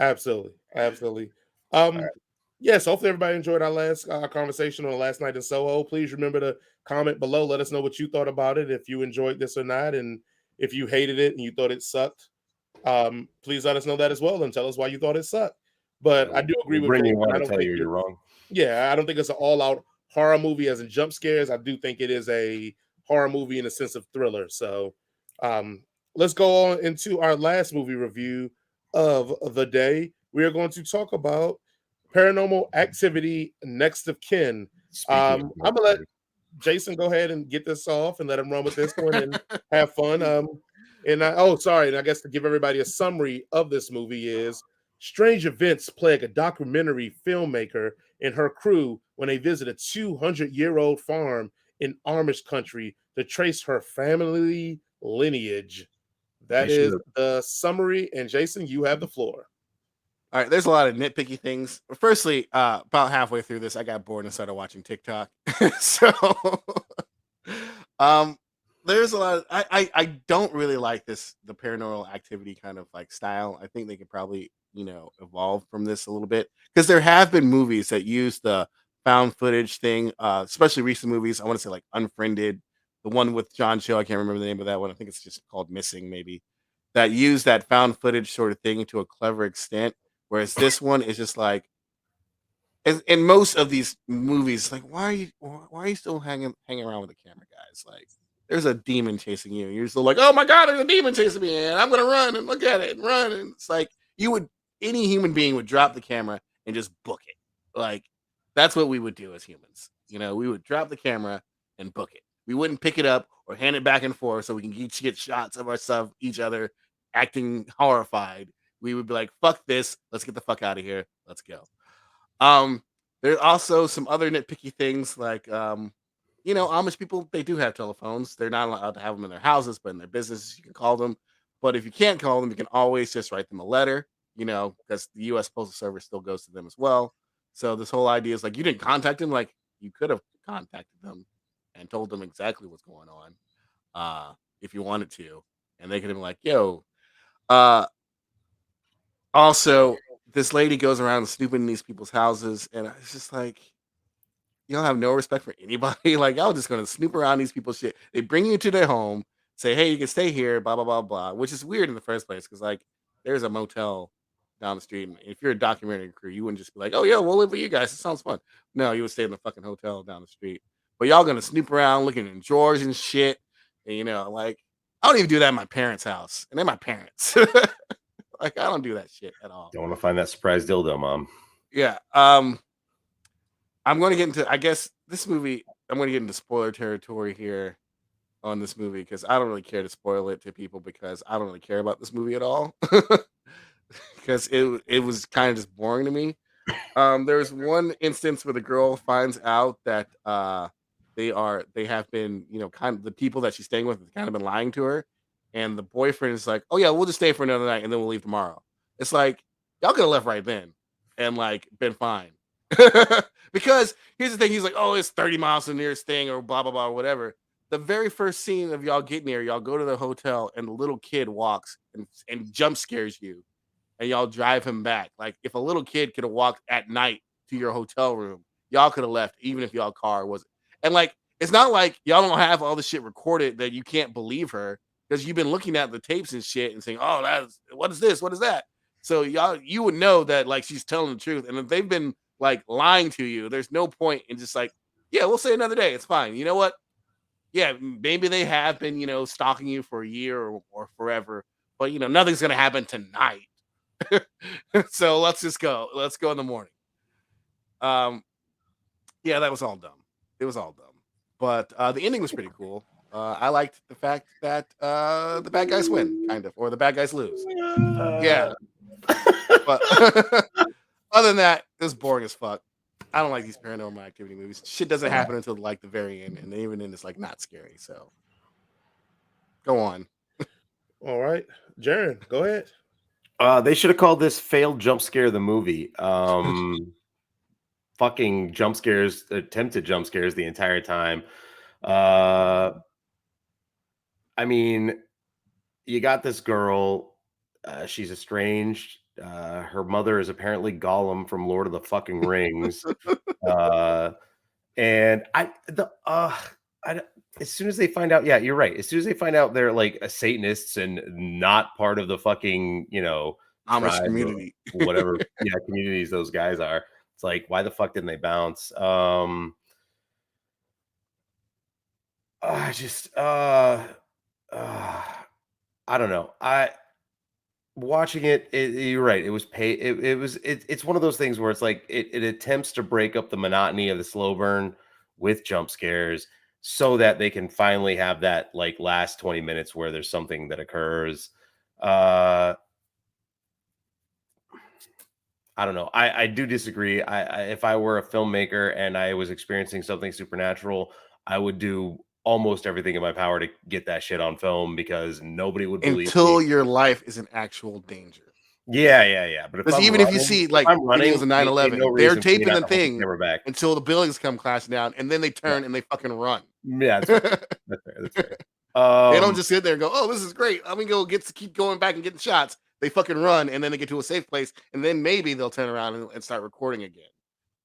Absolutely, absolutely. All Um, yes, hopefully everybody enjoyed our last conversation on last night in Soho. Please remember to comment below. Let us know what you thought about it, if you enjoyed this or not, and if you hated it and you thought it sucked. Please let us know that as well and tell us why you thought it sucked. right. But I do agree We'll with bring you Jason. one I and don't tell think you it. you're wrong. Yeah, I don't think it's an all-out horror movie as in jump scares. I do think it is a horror movie in a sense of thriller. So, um, let's go on into our last movie review of the day. We are going to talk about Paranormal Activity: Next of Kin. Speaking of I'm jump gonna let scares, Jason go ahead and get this off and let him run with this one and have fun. Oh, sorry, and I guess to give everybody a summary of this movie is strange events plague a documentary filmmaker and her crew when they visit a 200-year-old farm in Amish country to trace her family lineage. they That should is have. the summary, and Jason, you have the floor. All right, there's a lot of nitpicky things. Firstly, about halfway through this, I got bored and started watching TikTok. So, um, there's a lot. I don't really like the paranormal activity kind of like style. I think they could probably evolve from this a little bit because there have been movies that use the found footage thing, especially recent movies. I want to say like Unfriended, the one with John Cho. I can't remember the name of that one. I think it's just called Missing, maybe. That use that found footage sort of thing to a clever extent. Whereas this one is just like, in most of these movies, like why are you still hanging around with the camera, guys? Like, there's a demon chasing you. You're still like, oh my god, there's a demon chasing me, and I'm gonna run and look at it and run. And it's like any human being would drop the camera and just book it. Like, that's what we would do as humans. We would drop the camera and book it. We wouldn't pick it up or hand it back and forth so we can each get shots of ourselves, each other acting horrified. We would be like, fuck this, let's get the fuck out of here, let's go. Um, there's also some other nitpicky things like, Amish people, they do have telephones. They're not allowed to have them in their houses, but in their businesses you can call them. But if you can't call them, you can always just write them a letter. Because the U.S. Postal Service still goes to them as well. So this whole idea is like, you didn't contact them, like you could have contacted them and told them exactly what's going on, if you wanted to, and they could have been like, "Yo." Uh, Also, this lady goes around snooping in these people's houses, and it's just like, you don't have no respect for anybody. Like, y'all just gonna snoop around these people's shit. They bring you to their home, say, "Hey, you can stay here," blah blah blah blah, which is weird in the first place because like there's a motel down the street, and if you're a documentary crew, you wouldn't just be like, "Oh yeah, we'll live with you guys. It sounds fun." No, you would stay in the fucking hotel down the street. But y'all gonna snoop around looking in drawers and shit, and like, I don't even do that in my parents' house, and they're my parents. Like, I don't do that shit at all. Don't want to find that surprise dildo, mom. Yeah. I'm going to get into, I guess, this movie. I'm going to get into spoiler territory here on this movie because I don't really care to spoil it to people because I don't really care about this movie at all. Because it was kind of just boring to me. There's one instance where the girl finds out that they have been, kind of the people that she's staying with have kind of been lying to her, and the boyfriend is like, "Oh yeah, we'll just stay for another night and then we'll leave tomorrow." It's like, y'all could have left right then and like been fine. Because here's the thing, he's like, "Oh, it's 30 miles to the nearest thing," or blah blah blah, or whatever. The very first scene of y'all getting there, y'all go to the hotel and the little kid walks and jump scares you and y'all drive him back. Like, if a little kid could have walked at night to your hotel room, y'all could have left, even if y'all car wasn't. And like, it's not like y'all don't have all the shit recorded that you can't believe her because you've been looking at the tapes and shit and saying, "Oh, that's what is this? What is that?" So you would know that like she's telling the truth. And if they've been like lying to you, there's no point in just like, "Yeah, we'll say another day. It's fine." You know what? Yeah, maybe they have been, stalking you for a year or forever, but nothing's gonna happen tonight. So let's just go. Let's go in the morning. Um, yeah, that was all dumb. It was all dumb. But the ending was pretty cool. I liked the fact that the bad guys win, kind of, or the bad guys lose. Yeah, but other than that, it was boring as fuck. I don't like these paranormal activity movies. Shit doesn't happen until like the very end, and even then, it's like not scary. So go on. All right, Jaron, go ahead. They should have called this "Failed Jump Scare" the movie. Fucking jump scares, attempted jump scares the entire time. I mean, you got this girl. She's estranged. Her mother is apparently Gollum from Lord of the fucking Rings. And as soon as they find out, yeah, you're right. As soon as they find out they're like Satanists and not part of the fucking, Amish tribe or community. whatever, communities those guys are. It's like, why the fuck didn't they bounce? I just, I don't know. Watching it, you're right. It was it's one of those things where it's like it attempts to break up the monotony of the slow burn with jump scares so that they can finally have that like last 20 minutes where there's something that occurs. I don't know. I do disagree. If I were a filmmaker and I was experiencing something supernatural, I would do almost everything in my power to get that shit on film because nobody would believe me. Until your life is in actual danger. Yeah. But Because even if you see like videos of ain't 9/11, no they're reason for me taping not the to hold the thing camera back. until the buildings come crashing down, and then they turn and they fucking run. Yeah, that's fair. That's fair. They don't just sit there and go, "Oh, this is great. I'm gonna go keep going back and getting shots." They fucking run, and then they get to a safe place, and then maybe they'll turn around and start recording again.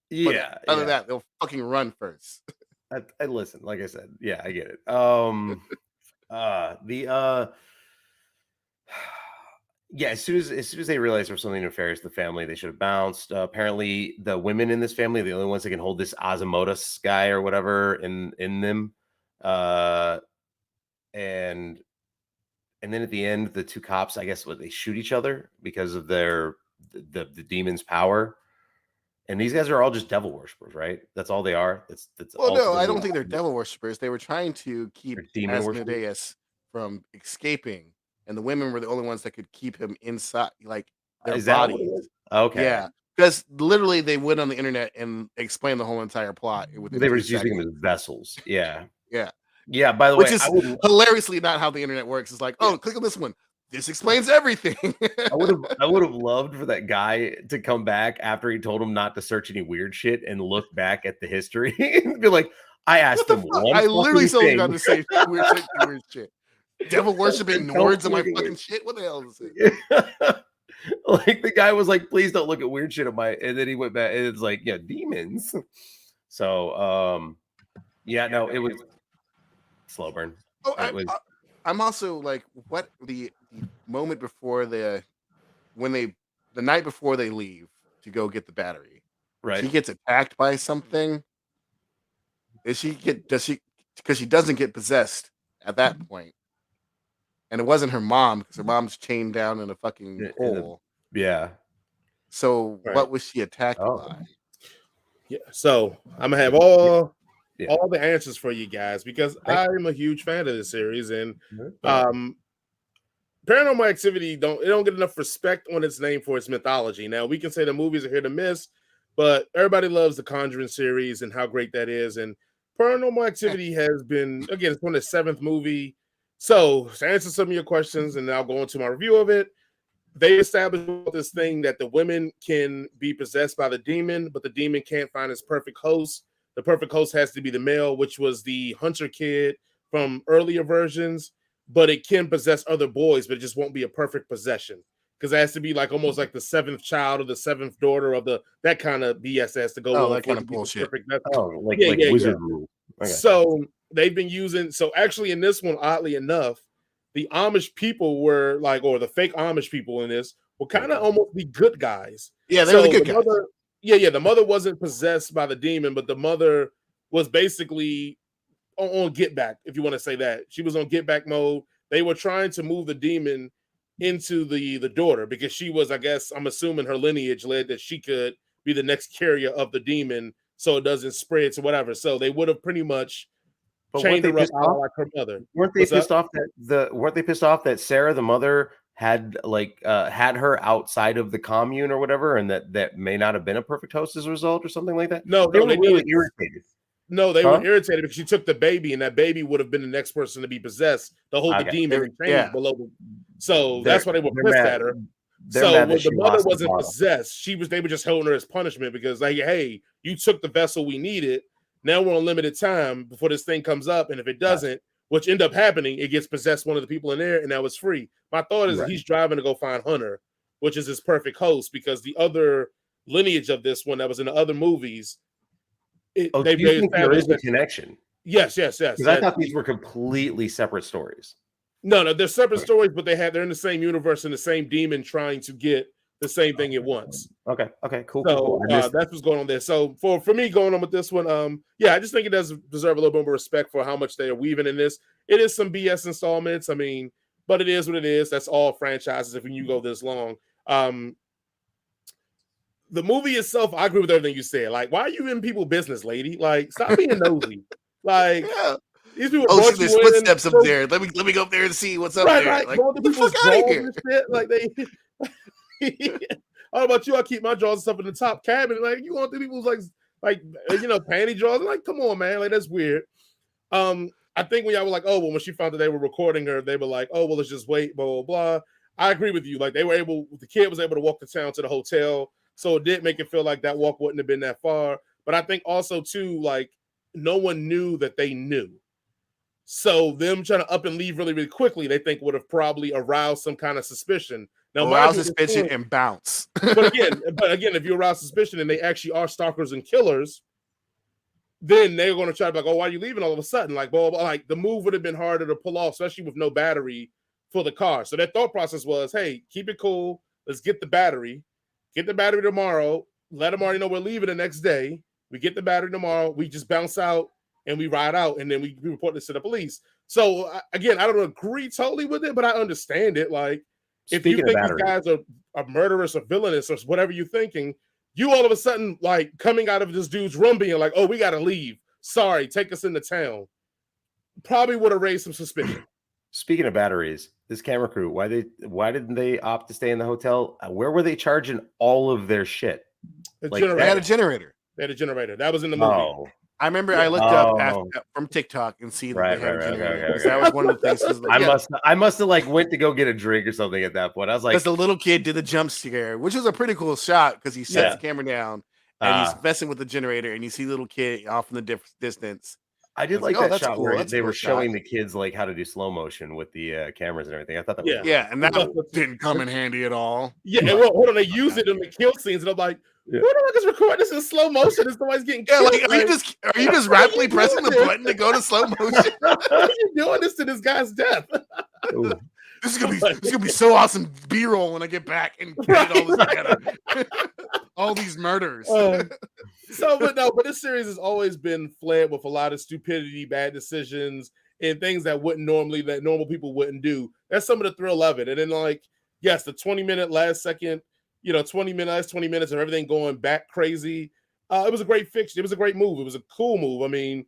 Yeah, But other than that, they'll fucking run first. I listen, like I said, yeah, I get it. Yeah, as soon as they realized there was something nefarious in the family, they should have bounced. Apparently, the women in this family are the only ones that can hold this Ozymotus guy or whatever in them. And then at the end, the two cops, I guess, they shoot each other because of the demon's power. And these guys are all just devil worshippers, right? That's all they are. That's Well, no, I ultimately don't think they're devil worshippers. They were trying to keep they're demon worshippers. Asmodeus from escaping, and the women were the only ones that could keep him inside, like their Is that what it bodies. is? Okay. Yeah, because literally they went on the internet and explained the whole entire plot within They were 2 just using them seconds. as vessels. Yeah. Yeah, Yeah. By the which way, is hilariously not how the internet works. It's like, oh, click on this one. This explains everything. I would have loved for that guy to come back after he told him not to search any weird shit and look back at the history and be like, I asked him one I literally fucking told you thing. not to say weird shit. Devil worshiping Nords on my fucking shit. What the hell is it? Like the guy was like, please don't look at weird shit on my, and then he went back and it's like, yeah, demons. So yeah, no, it was slow burn. Oh, It was I'm also like, what the moment before the night before they leave to go get the battery, right. she gets attacked by something. Does she because she doesn't get possessed at that point, and it wasn't her mom because her mom's chained down in a fucking hole. Yeah. So what was she attacked by? Yeah. So I'm gonna have all the answers for you guys because I'm a huge fan of this series, and Paranormal Activity don't get enough respect on its name for its mythology. Now we can say the movies are hit or miss, but everybody loves the Conjuring series and how great that is. And Paranormal Activity has been, again, it's on the 7th movie. So to answer some of your questions, and I'll go into my review of it. They established this thing that the women can be possessed by the demon, but the demon can't find its perfect host. The perfect host has to be the male, which was the hunter kid from earlier versions, but it can possess other boys, but it just won't be a perfect possession because it has to be like almost like the 7th child or the 7th daughter of that kind of BS has to go on that kind of bullshit. Like wizard rule. Okay. So they've been using, so actually in this one, oddly enough, the Amish people were like, or the fake Amish people in this were kind of almost the good guys. Yeah, they were the good guys. The mother wasn't possessed by the demon, but the mother was basically on get back, if you want to say that. She was on get back mode. They were trying to move the demon into the daughter because she was, I guess, I'm assuming her lineage led that she could be the next carrier of the demon so it doesn't spread to whatever. So they would have pretty much chained her up like her mother. Weren't they pissed off that Sarah, the mother, had had her outside of the commune or whatever, and that may not have been a perfect host as a result or something like that? No, they were really irritated. No, they were irritated because she took the baby, and that baby would have been the next person to be possessed to hold the demon chained below. So that's why they were pissed at her. So when the mother wasn't possessed, they were just holding her as punishment because, like, hey, you took the vessel we needed. Now we're on limited time before this thing comes up, and if it doesn't, which end up happening, it gets possessed one of the people in there, and now it's free. My thought is he's driving to go find Hunter, which is his perfect host, because the other lineage of this one that was in the other movies, do you think there is a connection? Yes. Because I thought these were completely separate stories. No, they're separate stories, but they're in the same universe and the same demon trying to get the same thing at once. Okay, cool. So that's what's going on there. So for me going on with this one, I just think it does deserve a little bit more respect for how much they are weaving in this. It is some BS installments, I mean, but it is what it is. That's all franchises if you go this long. The movie itself, I agree with everything you said. Like, why are you in people's business, lady? Like, stop being nosy. Like, these people. Oh, shit, there's footsteps up there. Let me go up there and see what's up there. Like, going to people's drawers and shit. Like they. How about you? I keep my drawers and stuff in the top cabinet. Like, you want the people's like panty drawers? Like, come on, man. Like, that's weird. I think when y'all were like, oh, well, when she found that they were recording her, they were like, oh, well, let's just wait, blah blah blah. I agree with you. Like, the kid was able to walk to town to the hotel. So it did make it feel like that walk wouldn't have been that far. But I think also, too, like, no one knew that they knew. So them trying to up and leave really, really quickly, they think would have probably aroused some kind of suspicion. Now, arouse suspicion and bounce. but again, if you arouse suspicion and they actually are stalkers and killers, then they're going to try to be like, oh, why are you leaving all of a sudden? Like, blah, blah, blah. Like, the move would have been harder to pull off, especially with no battery for the car. So their thought process was, hey, keep it cool. Let's get the battery. Get the battery tomorrow. Let them already know we're leaving the next day. We get the battery tomorrow. We just bounce out and we ride out, and then we report this to the police. So again, I don't agree totally with it, but I understand it. Like, if you think these guys are murderous or villainous or whatever you're thinking, you all of a sudden like coming out of this dude's room being like, oh, we got to leave. Sorry, take us into town. Probably would have raised some suspicion. Speaking of batteries, this camera crew, why didn't they opt to stay in the hotel? Where were they charging all of their shit? They had a generator. They had a generator. That was in the movie. Oh. I remember I looked up from TikTok and see that they had a generator. Okay. That was one of the things. I must have like went to go get a drink or something at that point. I was like, because the little kid did the jump scare, which was a pretty cool shot because he sets the camera down and he's messing with the generator, and you see little kid off in the distance. I did like that shot where they were showing the kids like how to do slow motion with the cameras and everything. I thought that was and that didn't come in handy at all. Yeah, and hold on, they use it in the kill scenes, and I'm like, who the fuck is recording this in slow motion? And somebody's getting killed. Like, are you just rapidly pressing the button to go to slow motion? Why are you doing this to this guy's death? This is gonna be so awesome B-roll when I get back and get all this together. All these murders. But this series has always been fled with a lot of stupidity, bad decisions, and things that normal people wouldn't do. That's some of the thrill of it. And then, like, yes, the 20-minute last second, 20 minutes of everything going back crazy. It was a great fiction. It was a great move. It was a cool move. I mean,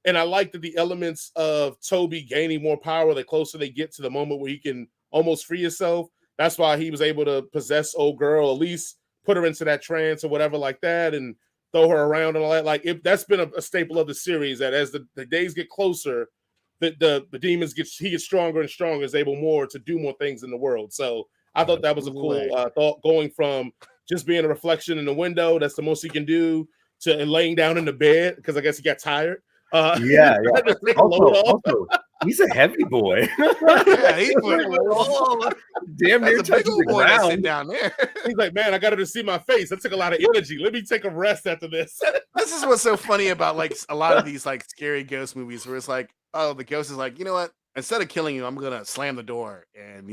and I like that the elements of Toby gaining more power the closer they get to the moment where he can almost free himself. That's why he was able to possess old girl, at least put her into that trance or whatever like that, and throw her around and all that. Like, that's been a staple of the series, that as the days get closer, the demons he gets stronger and stronger, is able more to do more things in the world. So I thought that was a cool thought, going from just being a reflection in the window, that's the most he can do, to laying down in the bed because I guess he got tired. Also, he's a heavy boy. He's damn near touching the ground down there. He's like, man, I got to see my face. That took a lot of energy. Let me take a rest after this. This is what's so funny about like a lot of these like scary ghost movies, where it's like, oh, the ghost is like, you know what? Instead of killing you, I'm gonna slam the door and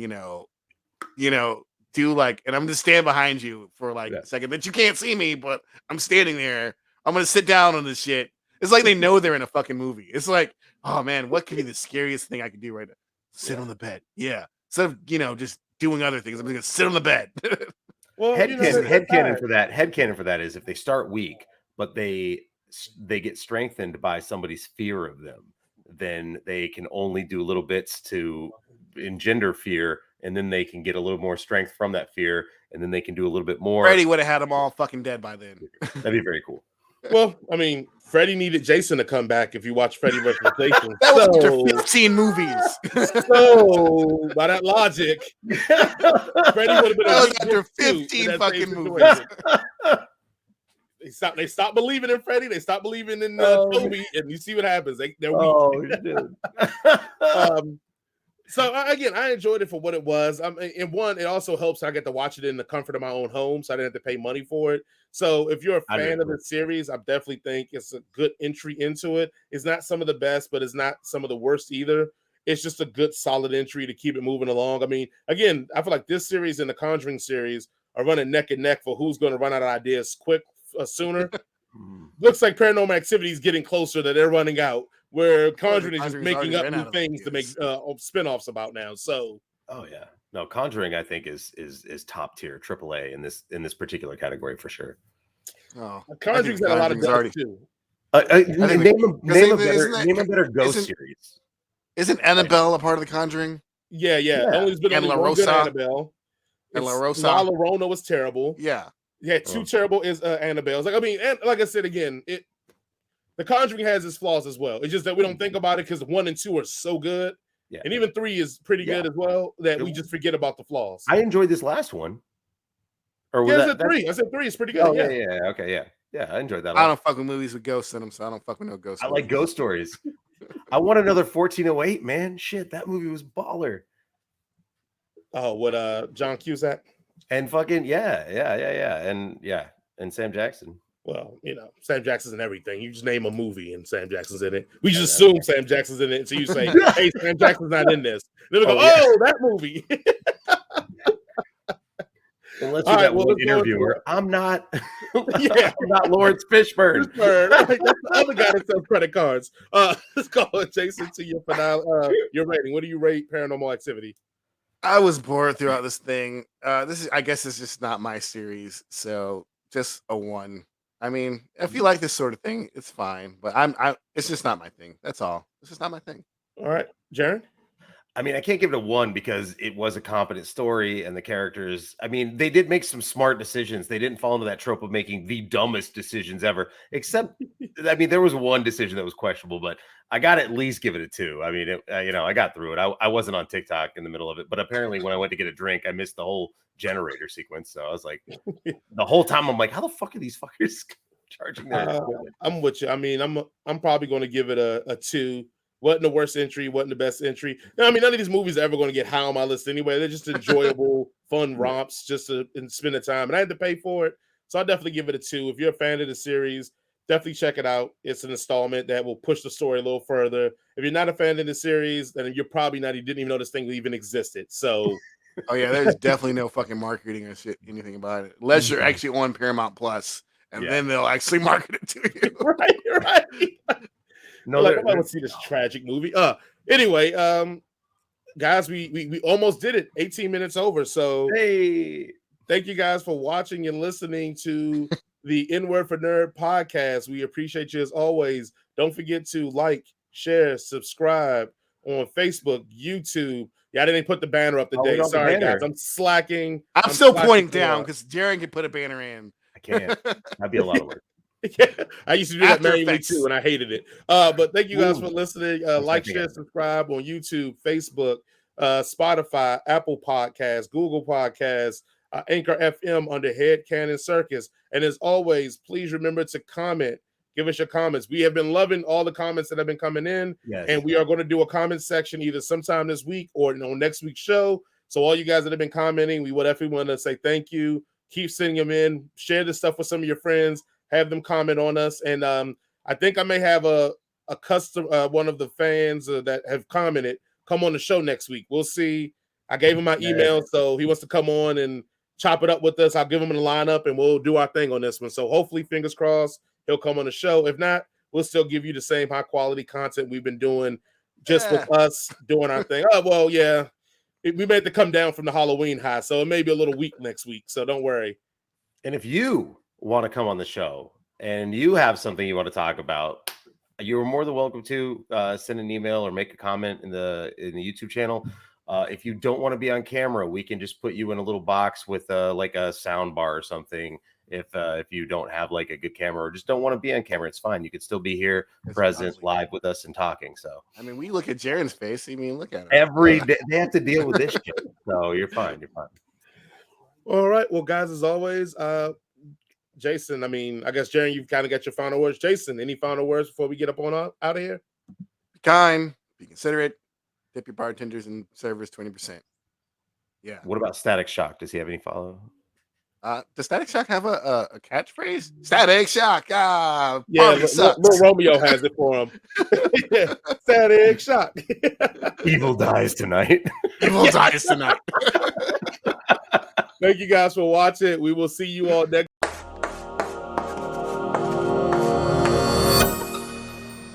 do like, and I'm just stand behind you for like a second, that you can't see me, but I'm standing there. I'm gonna sit down on this shit. It's like they know they're in a fucking movie. It's like, oh man, what could be the scariest thing I could do right now? Sit on the bed. Yeah. Instead of, just doing other things, I'm going to sit on the bed. Well, headcanon for that is if they start weak, but they get strengthened by somebody's fear of them, then they can only do little bits to engender fear, and then they can get a little more strength from that fear, and then they can do a little bit more. Freddy would have had them all fucking dead by then. That'd be very cool. Well, I mean, Freddy needed Jason to come back if you watch Freddy vs. Jason. That was after 15 movies. So, by that logic, Freddy would have been after 15 fucking movies. They stopped believing in Freddy. They stopped believing in Toby, and you see what happens. They're weak. So again, I enjoyed it for what it was. And one, it also helps I get to watch it in the comfort of my own home, so I didn't have to pay money for it. So if you're a fan of the series, I definitely think it's a good entry into it. It's not some of the best, but it's not some of the worst either. It's just a good, solid entry to keep it moving along. I mean, again, I feel like this series and the Conjuring series are running neck and neck for who's going to run out of ideas sooner. Looks like Paranormal Activity is getting closer that they're running out, where Conjuring is just making up new things to make spinoffs about now. So, oh yeah, no, Conjuring I think is top tier AAA in this particular category for sure. Oh, Conjuring's got a lot of dust too. Name a better ghost series. Isn't Annabelle a part of the Conjuring? Yeah. There's been only one good Annabelle. And La Llorona was terrible. Yeah. Yeah, two terrible is Annabelle's. Like, I mean, and like I said again, the Conjuring has its flaws as well. It's just that we don't think about it because 1 and 2 are so good. Yeah. And even 3 is pretty good as well that we just forget about the flaws. I enjoyed this last one. Or was I said 3. I said 3 is pretty good. Oh, yeah. Okay, yeah. I enjoyed that. I don't fuck with movies with ghosts in them, so I don't fuck with no ghosts. I like ghost stories. I want another 1408, man. Shit, that movie was baller. Oh, what John Cusack? And fucking and Sam Jackson. Well, Sam Jackson's in everything. You just name a movie and Sam Jackson's in it. We just assume Sam Jackson's in it, so you say, "Hey, Sam Jackson's not in this." Then we go, that movie." Unless you're that interviewer, I'm not. I'm not Lawrence Fishburne. That's the other guy that sells credit cards. Let's go, Jason, to your finale. Your rating. What do you rate Paranormal Activity? I was bored throughout this thing. I guess it's just not my series, so just a 1. I mean, if you like this sort of thing, it's fine, but it's just not my thing. That's all. It's just not my thing. All right, Jaron. I mean, I can't give it a 1 because it was a competent story and the characters. I mean, they did make some smart decisions. They didn't fall into that trope of making the dumbest decisions ever. Except, I mean, there was one decision that was questionable, but I got to at least give it a 2. I mean, I got through it. I wasn't on TikTok in the middle of it, but apparently when I went to get a drink, I missed the whole generator sequence. So I was like, the whole time I'm like, how the fuck are these fuckers charging that? I'm with you. I mean, I'm probably going to give it a 2. Wasn't the worst entry, wasn't the best entry. I mean, none of these movies are ever going to get high on my list anyway. They're just enjoyable, fun romps just to spend the time. And I had to pay for it. So I'll definitely give it a 2. If you're a fan of the series, definitely check it out. It's an installment that will push the story a little further. If you're not a fan of the series, then you're probably not. You didn't even know this thing even existed. So, oh yeah, there's definitely no fucking marketing or shit, anything about it, unless you're actually on Paramount Plus, and then they'll actually market it to you. Right. No, like, I want to see this tragic movie. Anyway, guys, we almost did it. 18 minutes over. So, hey, thank you guys for watching and listening to the N-Word for Nerd podcast. We appreciate you as always. Don't forget to like, share, subscribe on Facebook, YouTube. Yeah, I didn't put the banner up today. Sorry, guys. I'm slacking. I'm still pointing down because Jaron can put a banner in. I can't. That'd be a lot of work. Yeah, I used to do that manually too, and I hated it. But thank you guys for listening. Like, share, subscribe on YouTube, Facebook, Spotify, Apple Podcasts, Google Podcasts, Anchor FM under Headcanon Circus. And as always, please remember to comment. Give us your comments. We have been loving all the comments that have been coming in, and we are going to do a comment section either sometime this week or on next week's show. So all you guys that have been commenting, we would definitely want to say thank you. Keep sending them in. Share this stuff with some of your friends. Have them comment on us, and I think I may have a custom one of the fans that have commented come on the show next week. We'll see. I gave him my email, so he wants to come on and chop it up with us. I'll give him a lineup, and we'll do our thing on this one. So hopefully, fingers crossed, he'll come on the show. If not, we'll still give you the same high quality content we've been doing, just with us doing our thing. Oh well, yeah, we may have to come down from the Halloween high, so it may be a little weak next week. So don't worry. And if you want to come on the show and you have something you want to talk about, you're more than welcome to send an email or make a comment in the YouTube channel. If you don't want to be on camera, we can just put you in a little box with like a sound bar or something. If you don't have like a good camera or just don't want to be on camera, it's fine. You could still be here, present, live with us and talking. So I mean, we look at Jaron's face. I mean, look at him every day. They have to deal with this shit. So you're fine. You're fine. All right. Well, guys, as always, Jason, I mean, I guess, Jaron, you've kind of got your final words. Jason, any final words before we get up on out of here? Be kind, be considerate, Tip your bartenders and servers 20%. Yeah. What about Static Shock? Does he have any follow? Does Static Shock have a catchphrase? Static Shock. Yeah, Party sucks. little Romeo has it for him. Yeah, Static Shock. Evil dies tonight. Evil dies tonight. Thank you guys for watching. We will see you all next